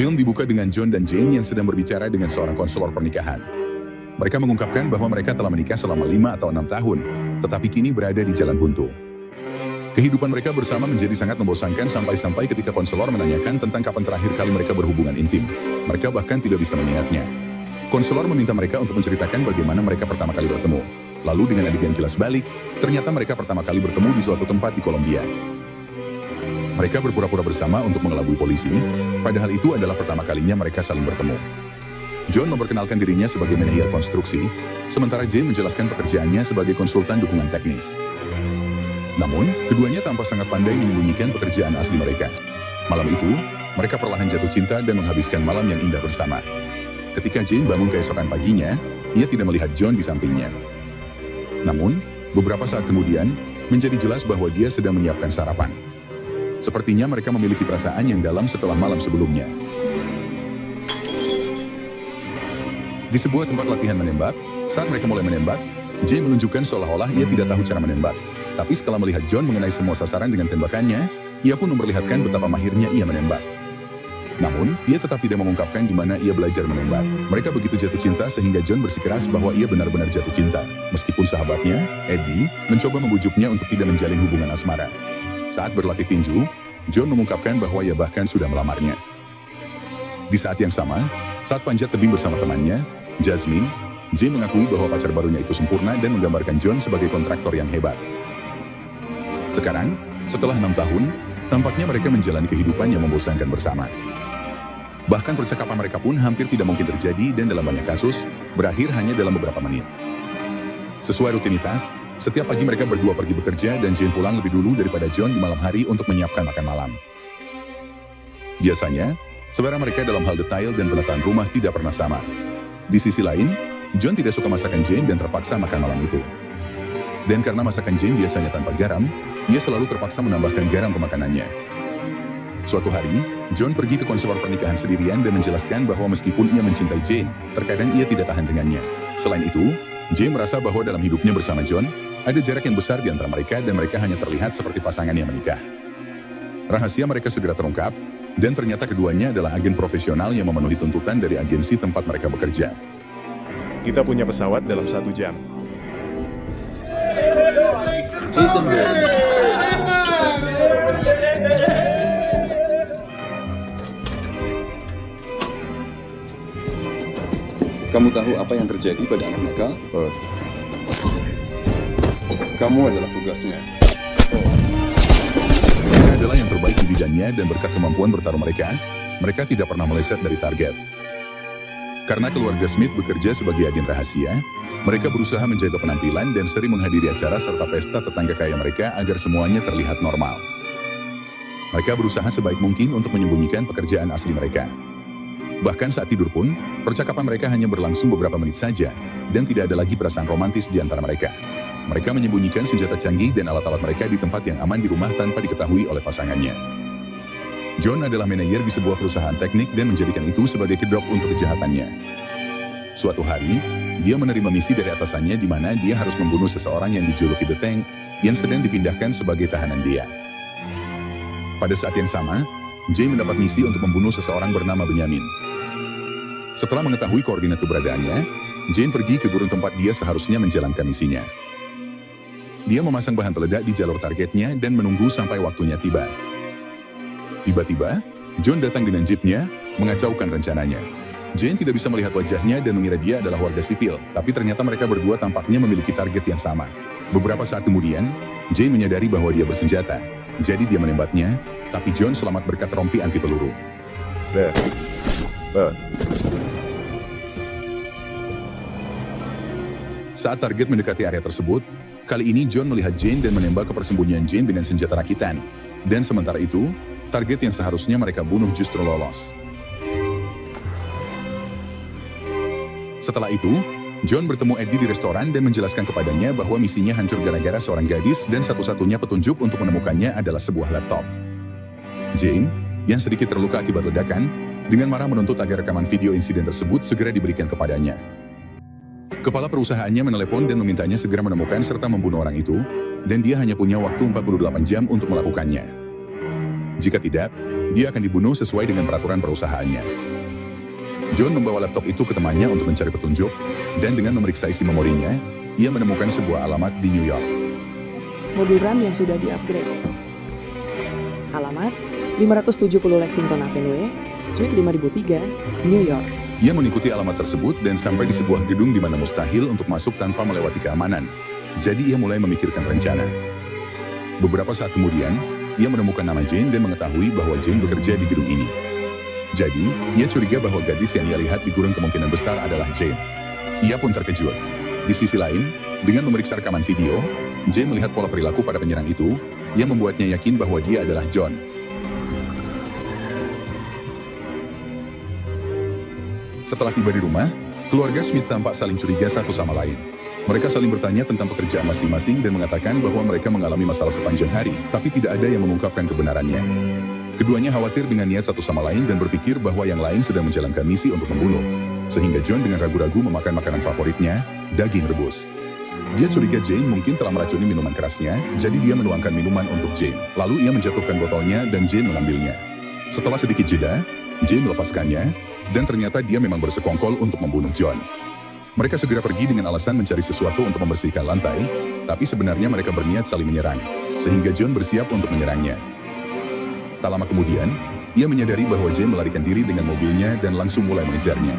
Film dibuka dengan John dan Jane yang sedang berbicara dengan seorang konselor pernikahan. Mereka mengungkapkan bahwa mereka telah menikah selama 5 atau 6 tahun, tetapi kini berada di jalan buntu. Kehidupan mereka bersama menjadi sangat membosankan sampai-sampai ketika konselor menanyakan tentang kapan terakhir kali mereka berhubungan intim. Mereka bahkan tidak bisa mengingatnya. Konselor meminta mereka untuk menceritakan bagaimana mereka pertama kali bertemu. Lalu dengan adegan kilas balik, ternyata mereka pertama kali bertemu di suatu tempat di Kolombia. Mereka berpura-pura bersama untuk mengelabui polisi, padahal itu adalah pertama kalinya mereka saling bertemu. John memperkenalkan dirinya sebagai manajer konstruksi, sementara Jane menjelaskan pekerjaannya sebagai konsultan dukungan teknis. Namun, keduanya tampak sangat pandai menyembunyikan pekerjaan asli mereka. Malam itu, mereka perlahan jatuh cinta dan menghabiskan malam yang indah bersama. Ketika Jane bangun keesokan paginya, ia tidak melihat John di sampingnya. Namun, beberapa saat kemudian, menjadi jelas bahwa dia sedang menyiapkan sarapan. Sepertinya mereka memiliki perasaan yang dalam setelah malam sebelumnya. Di sebuah tempat latihan menembak, saat mereka mulai menembak, Jane menunjukkan seolah-olah ia tidak tahu cara menembak. Tapi setelah melihat John mengenai semua sasaran dengan tembakannya, ia pun memperlihatkan betapa mahirnya ia menembak. Namun, ia tetap tidak mengungkapkan di mana ia belajar menembak. Mereka begitu jatuh cinta sehingga John bersikeras bahwa ia benar-benar jatuh cinta. Meskipun sahabatnya, Eddie, mencoba membujuknya untuk tidak menjalin hubungan asmara. Saat berlatih tinju, John mengungkapkan bahwa ia bahkan sudah melamarnya. Di saat yang sama, saat panjat tebing bersama temannya, Jasmine, Jane mengakui bahwa pacar barunya itu sempurna dan menggambarkan John sebagai kontraktor yang hebat. Sekarang, setelah 6 tahun, tampaknya mereka menjalani kehidupan yang membosankan bersama. Bahkan percakapan mereka pun hampir tidak mungkin terjadi dan dalam banyak kasus, berakhir hanya dalam beberapa menit. Sesuai rutinitas, setiap pagi mereka berdua pergi bekerja dan Jane pulang lebih dulu daripada John di malam hari untuk menyiapkan makan malam. Biasanya, selera mereka dalam hal detail dan penataan rumah tidak pernah sama. Di sisi lain, John tidak suka masakan Jane dan terpaksa makan malam itu. Dan karena masakan Jane biasanya tanpa garam, ia selalu terpaksa menambahkan garam ke makanannya. Suatu hari, John pergi ke konselor pernikahan sendirian dan menjelaskan bahwa meskipun ia mencintai Jane, terkadang ia tidak tahan dengannya. Selain itu, Jane merasa bahwa dalam hidupnya bersama John, ada jarak yang besar di antara mereka dan mereka hanya terlihat seperti pasangan yang menikah. Rahasia mereka segera terungkap, dan ternyata keduanya adalah agen profesional yang memenuhi tuntutan dari agensi tempat mereka bekerja. Kita punya pesawat dalam 1 jam. Jason Bourne. Kamu tahu apa yang terjadi pada anak nakal? Kamu adalah tugasnya. Mereka adalah yang terbaik di bidangnya dan berkat kemampuan bertarung mereka, mereka tidak pernah meleset dari target. Karena keluarga Smith bekerja sebagai agen rahasia, mereka berusaha menjaga penampilan dan sering menghadiri acara serta pesta tetangga kaya mereka agar semuanya terlihat normal. Mereka berusaha sebaik mungkin untuk menyembunyikan pekerjaan asli mereka. Bahkan saat tidur pun, percakapan mereka hanya berlangsung beberapa menit saja, dan tidak ada lagi perasaan romantis di antara mereka. Mereka menyembunyikan senjata canggih dan alat-alat mereka di tempat yang aman di rumah tanpa diketahui oleh pasangannya. John adalah manajer di sebuah perusahaan teknik dan menjadikan itu sebagai kedok untuk kejahatannya. Suatu hari, dia menerima misi dari atasannya di mana dia harus membunuh seseorang yang dijuluki The Tank yang sedang dipindahkan sebagai tahanan dia. Pada saat yang sama, Jane mendapat misi untuk membunuh seseorang bernama Benjamin. Setelah mengetahui koordinat keberadaannya, Jane pergi ke gurun tempat dia seharusnya menjalankan misinya. Dia memasang bahan peledak di jalur targetnya dan menunggu sampai waktunya tiba. Tiba-tiba, John datang dengan jeepnya, mengacaukan rencananya. Jane tidak bisa melihat wajahnya dan mengira dia adalah warga sipil, tapi ternyata mereka berdua tampaknya memiliki target yang sama. Beberapa saat kemudian, Jane menyadari bahwa dia bersenjata, jadi dia menembaknya, tapi John selamat berkat rompi anti peluru. Saat target mendekati area tersebut, kali ini John melihat Jane dan menembak ke persembunyian Jane dengan senjata rakitan. Dan sementara itu, target yang seharusnya mereka bunuh justru lolos. Setelah itu, John bertemu Eddie di restoran dan menjelaskan kepadanya bahwa misinya hancur gara-gara seorang gadis dan satu-satunya petunjuk untuk menemukannya adalah sebuah laptop. Jane, yang sedikit terluka akibat ledakan, dengan marah menuntut agar rekaman video insiden tersebut segera diberikan kepadanya. Kepala perusahaannya menelepon dan memintanya segera menemukan serta membunuh orang itu, dan dia hanya punya waktu 48 jam untuk melakukannya. Jika tidak, dia akan dibunuh sesuai dengan peraturan perusahaannya. John membawa laptop itu ke temannya untuk mencari petunjuk, dan dengan memeriksa isi memorinya, ia menemukan sebuah alamat di New York. Mobil RAM yang sudah di-upgrade. Alamat 570 Lexington Avenue, Suite 5003, New York. Ia mengikuti alamat tersebut dan sampai di sebuah gedung di mana mustahil untuk masuk tanpa melewati keamanan. Jadi ia mulai memikirkan rencana. Beberapa saat kemudian, ia menemukan nama Jane dan mengetahui bahwa Jane bekerja di gedung ini. Jadi, ia curiga bahwa gadis yang ia lihat di gurun kemungkinan besar adalah Jane. Ia pun terkejut. Di sisi lain, dengan memeriksa rekaman video, Jane melihat pola perilaku pada penyerang itu, yang membuatnya yakin bahwa dia adalah John. Setelah tiba di rumah, keluarga Smith tampak saling curiga satu sama lain. Mereka saling bertanya tentang pekerjaan masing-masing dan mengatakan bahwa mereka mengalami masalah sepanjang hari, tapi tidak ada yang mengungkapkan kebenarannya. Keduanya khawatir dengan niat satu sama lain dan berpikir bahwa yang lain sedang menjalankan misi untuk membunuh. Sehingga John dengan ragu-ragu memakan makanan favoritnya, daging rebus. Dia curiga Jane mungkin telah meracuni minuman kerasnya, jadi dia menuangkan minuman untuk Jane. Lalu ia menjatuhkan botolnya dan Jane mengambilnya. Setelah sedikit jeda, Jane melepaskannya, dan ternyata dia memang bersekongkol untuk membunuh John. Mereka segera pergi dengan alasan mencari sesuatu untuk membersihkan lantai, tapi sebenarnya mereka berniat saling menyerang, sehingga John bersiap untuk menyerangnya. Tak lama kemudian, ia menyadari bahwa Jane melarikan diri dengan mobilnya dan langsung mulai mengejarnya.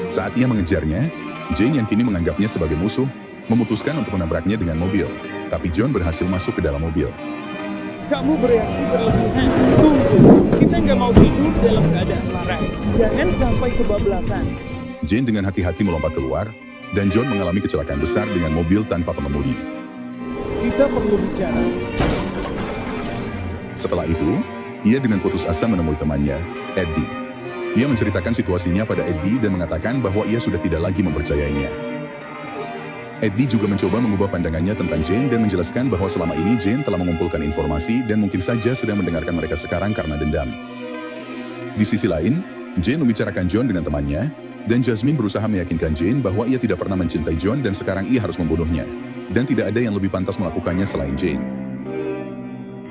Saat ia mengejarnya, Jane yang kini menganggapnya sebagai musuh, memutuskan untuk menabraknya dengan mobil, tapi John berhasil masuk ke dalam mobil. Kamu bereaksi berlebihan. Tunggu, kita nggak mau hidup dalam keadaan marah. Jangan sampai kebablasan. Jane dengan hati-hati melompat keluar, dan John mengalami kecelakaan besar dengan mobil tanpa pengemudi. Kita perlu bicara. Setelah itu, ia dengan putus asa menemui temannya, Eddie. Ia menceritakan situasinya pada Eddie dan mengatakan bahwa ia sudah tidak lagi mempercayainya. Eddie juga mencoba mengubah pandangannya tentang Jane dan menjelaskan bahwa selama ini Jane telah mengumpulkan informasi dan mungkin saja sedang mendengarkan mereka sekarang karena dendam. Di sisi lain, Jane membicarakan John dengan temannya, dan Jasmine berusaha meyakinkan Jane bahwa ia tidak pernah mencintai John dan sekarang ia harus membunuhnya, dan tidak ada yang lebih pantas melakukannya selain Jane.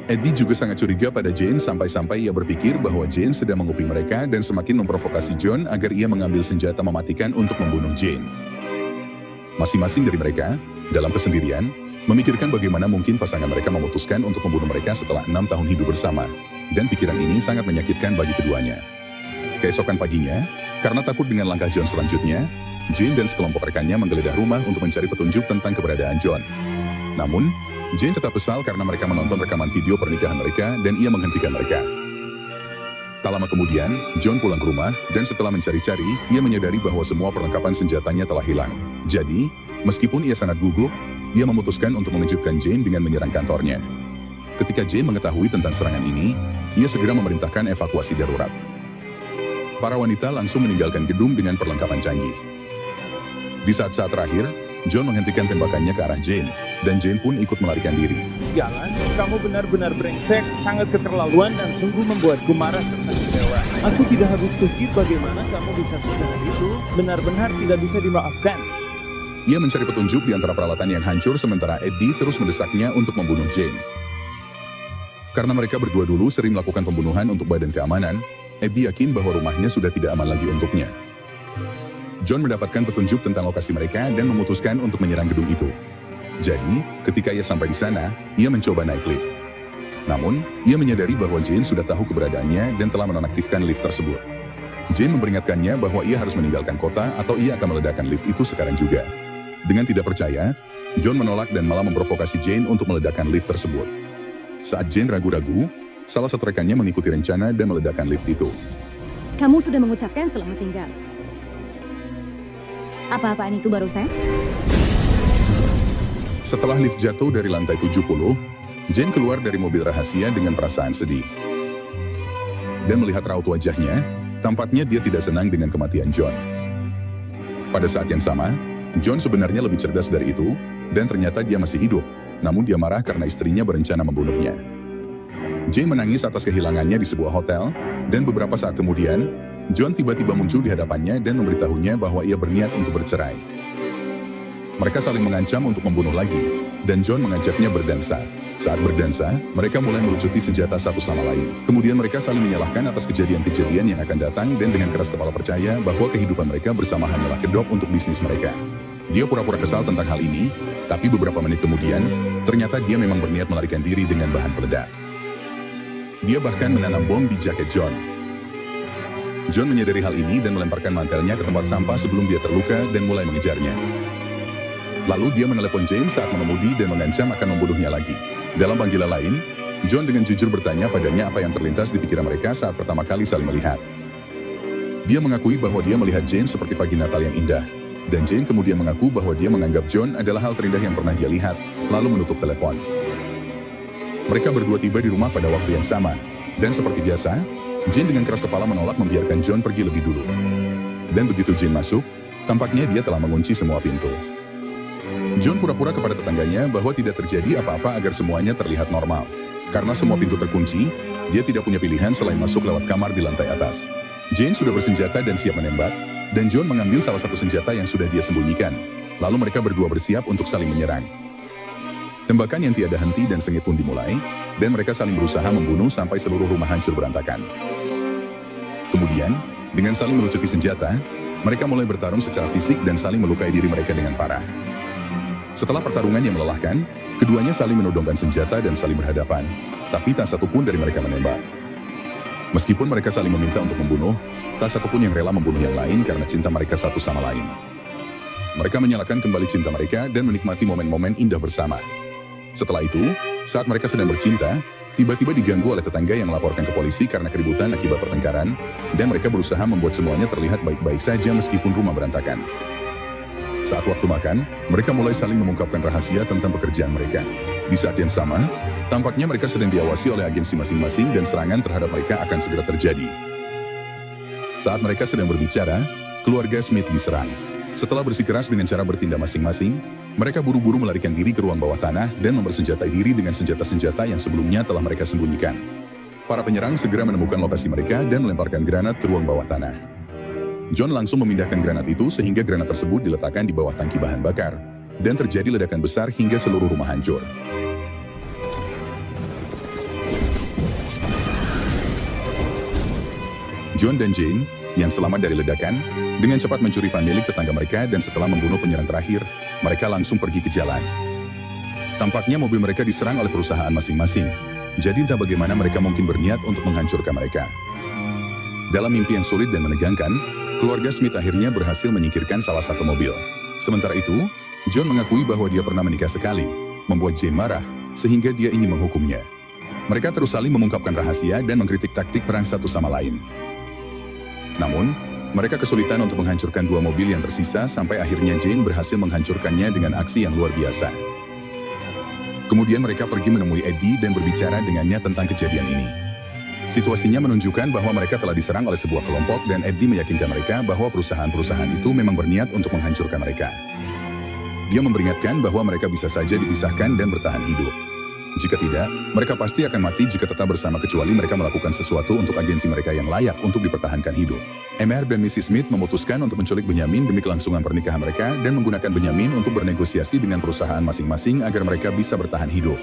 Eddie juga sangat curiga pada Jane sampai-sampai ia berpikir bahwa Jane sedang menguping mereka dan semakin memprovokasi John agar ia mengambil senjata mematikan untuk membunuh Jane. Masing-masing dari mereka, dalam kesendirian, memikirkan bagaimana mungkin pasangan mereka memutuskan untuk membunuh mereka setelah 6 tahun hidup bersama, dan pikiran ini sangat menyakitkan bagi keduanya. Keesokan paginya, karena takut dengan langkah John selanjutnya, Jane dan sekelompok rekannya menggeledah rumah untuk mencari petunjuk tentang keberadaan John. Namun, Jane tetap kesal karena mereka menonton rekaman video pernikahan mereka dan ia menghentikan mereka. Tak lama kemudian, John pulang ke rumah, dan setelah mencari-cari, ia menyadari bahwa semua perlengkapan senjatanya telah hilang. Jadi, meskipun ia sangat gugup, ia memutuskan untuk mengejutkan Jane dengan menyerang kantornya. Ketika Jane mengetahui tentang serangan ini, ia segera memerintahkan evakuasi darurat. Para wanita langsung meninggalkan gedung dengan perlengkapan canggih. Di saat-saat terakhir, John menghentikan tembakannya ke arah Jane, dan Jane pun ikut melarikan diri. Sialan, kamu benar-benar brengsek, sangat keterlaluan dan sungguh membuatku marah serta kecewa. Aku tidak habis pikir bagaimana kamu bisa sejahat itu, benar-benar tidak bisa dimaafkan. Ia mencari petunjuk di antara peralatan yang hancur sementara Eddie terus mendesaknya untuk membunuh Jane. Karena mereka berdua dulu sering melakukan pembunuhan untuk badan keamanan, Eddie yakin bahwa rumahnya sudah tidak aman lagi untuknya. John mendapatkan petunjuk tentang lokasi mereka dan memutuskan untuk menyerang gedung itu. Jadi, ketika ia sampai di sana, ia mencoba naik lift. Namun, ia menyadari bahwa Jane sudah tahu keberadaannya dan telah menonaktifkan lift tersebut. Jane memperingatkannya bahwa ia harus meninggalkan kota atau ia akan meledakkan lift itu sekarang juga. Dengan tidak percaya, John menolak dan malah memprovokasi Jane untuk meledakkan lift tersebut. Saat Jane ragu-ragu, salah satu rekannya mengikuti rencana dan meledakkan lift itu. Kamu sudah mengucapkan selamat tinggal. Apa-apaan itu barusan? Setelah lift jatuh dari lantai 70, Jane keluar dari mobil rahasia dengan perasaan sedih. Dan melihat raut wajahnya, tampaknya dia tidak senang dengan kematian John. Pada saat yang sama, John sebenarnya lebih cerdas dari itu, dan ternyata dia masih hidup, namun dia marah karena istrinya berencana membunuhnya. Jane menangis atas kehilangannya di sebuah hotel, dan beberapa saat kemudian, John tiba-tiba muncul di hadapannya dan memberitahunya bahwa ia berniat untuk bercerai. Mereka saling mengancam untuk membunuh lagi, dan John mengajaknya berdansa. Saat berdansa, mereka mulai melucuti senjata satu sama lain. Kemudian mereka saling menyalahkan atas kejadian-kejadian yang akan datang dan dengan keras kepala percaya bahwa kehidupan mereka bersama hanyalah kedok untuk bisnis mereka. Dia pura-pura kesal tentang hal ini, tapi beberapa menit kemudian, ternyata dia memang berniat melarikan diri dengan bahan peledak. Dia bahkan menanam bom di jaket John. John menyadari hal ini dan melemparkan mantelnya ke tempat sampah sebelum dia terluka dan mulai mengejarnya. Lalu dia menelepon James saat mengemudi dan mengancam akan membunuhnya lagi. Dalam panggilan lain, John dengan jujur bertanya padanya apa yang terlintas di pikiran mereka saat pertama kali saling melihat. Dia mengakui bahwa dia melihat James seperti pagi Natal yang indah. Dan Jane kemudian mengaku bahwa dia menganggap John adalah hal terindah yang pernah dia lihat, lalu menutup telepon. Mereka berdua tiba di rumah pada waktu yang sama. Dan seperti biasa, Jane dengan keras kepala menolak membiarkan John pergi lebih dulu. Dan begitu Jane masuk, tampaknya dia telah mengunci semua pintu. John pura-pura kepada tetangganya bahwa tidak terjadi apa-apa agar semuanya terlihat normal. Karena semua pintu terkunci, dia tidak punya pilihan selain masuk lewat kamar di lantai atas. Jane sudah bersenjata dan siap menembak, dan John mengambil salah satu senjata yang sudah dia sembunyikan. Lalu mereka berdua bersiap untuk saling menyerang. Tembakan yang tiada henti dan sengit pun dimulai, dan mereka saling berusaha membunuh sampai seluruh rumah hancur berantakan. Kemudian, dengan saling melucuti senjata, mereka mulai bertarung secara fisik dan saling melukai diri mereka dengan parah. Setelah pertarungan yang melelahkan, keduanya saling menodongkan senjata dan saling berhadapan, tapi tak satu pun dari mereka menembak. Meskipun mereka saling meminta untuk membunuh, tak satu pun yang rela membunuh yang lain karena cinta mereka satu sama lain. Mereka menyalakan kembali cinta mereka dan menikmati momen-momen indah bersama. Setelah itu, saat mereka sedang bercinta, tiba-tiba diganggu oleh tetangga yang melaporkan ke polisi karena keributan akibat pertengkaran, dan mereka berusaha membuat semuanya terlihat baik-baik saja meskipun rumah berantakan. Saat waktu makan, mereka mulai saling mengungkapkan rahasia tentang pekerjaan mereka. Di saat yang sama, tampaknya mereka sedang diawasi oleh agensi masing-masing dan serangan terhadap mereka akan segera terjadi. Saat mereka sedang berbicara, keluarga Smith diserang. Setelah bersikeras dengan cara bertindak masing-masing, mereka buru-buru melarikan diri ke ruang bawah tanah dan mempersenjatai diri dengan senjata-senjata yang sebelumnya telah mereka sembunyikan. Para penyerang segera menemukan lokasi mereka dan melemparkan granat ke ruang bawah tanah. John langsung memindahkan granat itu sehingga granat tersebut diletakkan di bawah tangki bahan bakar, dan terjadi ledakan besar hingga seluruh rumah hancur. John dan Jane, yang selamat dari ledakan, dengan cepat mencuri van milik tetangga mereka dan setelah membunuh penyerang terakhir, mereka langsung pergi ke jalan. Tampaknya mobil mereka diserang oleh perusahaan masing-masing, jadi entah bagaimana mereka mungkin berniat untuk menghancurkan mereka. Dalam mimpi yang sulit dan menegangkan, keluarga Smith akhirnya berhasil menyingkirkan salah satu mobil. Sementara itu, John mengakui bahwa dia pernah menikah sekali, membuat Jane marah, sehingga dia ingin menghukumnya. Mereka terus saling mengungkapkan rahasia dan mengkritik taktik perang satu sama lain. Namun, mereka kesulitan untuk menghancurkan dua mobil yang tersisa sampai akhirnya Jane berhasil menghancurkannya dengan aksi yang luar biasa. Kemudian mereka pergi menemui Eddie dan berbicara dengannya tentang kejadian ini. Situasinya menunjukkan bahwa mereka telah diserang oleh sebuah kelompok dan Eddie meyakinkan mereka bahwa perusahaan-perusahaan itu memang berniat untuk menghancurkan mereka. Dia memperingatkan bahwa mereka bisa saja dipisahkan dan bertahan hidup. Jika tidak, mereka pasti akan mati jika tetap bersama kecuali mereka melakukan sesuatu untuk agensi mereka yang layak untuk dipertahankan hidup. Mr. dan Mrs. Smith memutuskan untuk menculik Benyamin demi kelangsungan pernikahan mereka dan menggunakan Benyamin untuk bernegosiasi dengan perusahaan masing-masing agar mereka bisa bertahan hidup.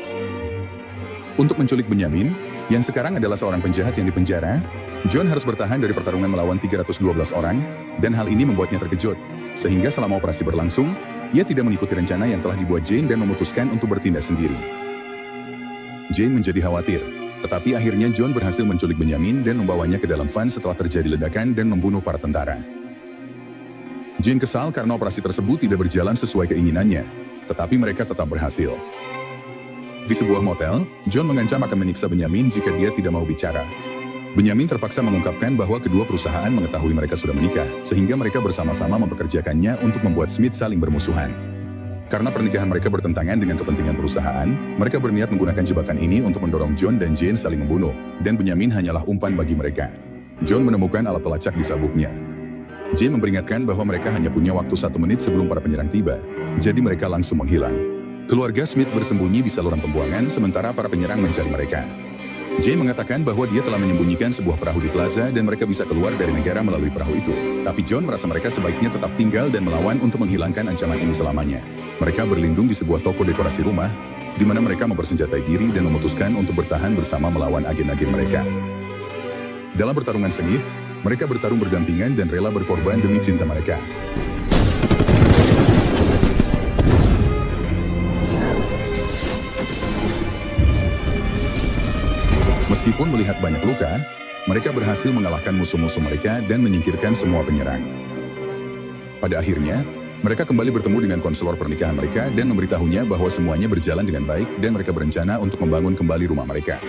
Untuk menculik Benyamin, yang sekarang adalah seorang penjahat yang dipenjara, John harus bertahan dari pertarungan melawan 312 orang, dan hal ini membuatnya terkejut. Sehingga selama operasi berlangsung, ia tidak mengikuti rencana yang telah dibuat Jane dan memutuskan untuk bertindak sendiri. Jane menjadi khawatir, tetapi akhirnya John berhasil menculik Benyamin dan membawanya ke dalam van setelah terjadi ledakan dan membunuh para tentara. Jane kesal karena operasi tersebut tidak berjalan sesuai keinginannya, tetapi mereka tetap berhasil. Di sebuah motel, John mengancam akan menyiksa Benyamin jika dia tidak mau bicara. Benyamin terpaksa mengungkapkan bahwa kedua perusahaan mengetahui mereka sudah menikah, sehingga mereka bersama-sama mempekerjakannya untuk membuat Smith saling bermusuhan. Karena pernikahan mereka bertentangan dengan kepentingan perusahaan, mereka berniat menggunakan jebakan ini untuk mendorong John dan Jane saling membunuh, dan Benyamin hanyalah umpan bagi mereka. John menemukan alat pelacak di sabuknya. Jane memperingatkan bahwa mereka hanya punya waktu 1 menit sebelum para penyerang tiba, jadi mereka langsung menghilang. Keluarga Smith bersembunyi di saluran pembuangan sementara para penyerang mencari mereka. Jay mengatakan bahwa dia telah menyembunyikan sebuah perahu di plaza dan mereka bisa keluar dari negara melalui perahu itu. Tapi John merasa mereka sebaiknya tetap tinggal dan melawan untuk menghilangkan ancaman ini selamanya. Mereka berlindung di sebuah toko dekorasi rumah, di mana mereka mempersenjatai diri dan memutuskan untuk bertahan bersama melawan agen-agen mereka. Dalam pertarungan sengit, mereka bertarung berdampingan dan rela berkorban demi cinta mereka. Meskipun melihat banyak luka, mereka berhasil mengalahkan musuh-musuh mereka dan menyingkirkan semua penyerang. Pada akhirnya, mereka kembali bertemu dengan konselor pernikahan mereka dan memberitahunya bahwa semuanya berjalan dengan baik dan mereka berencana untuk membangun kembali rumah mereka.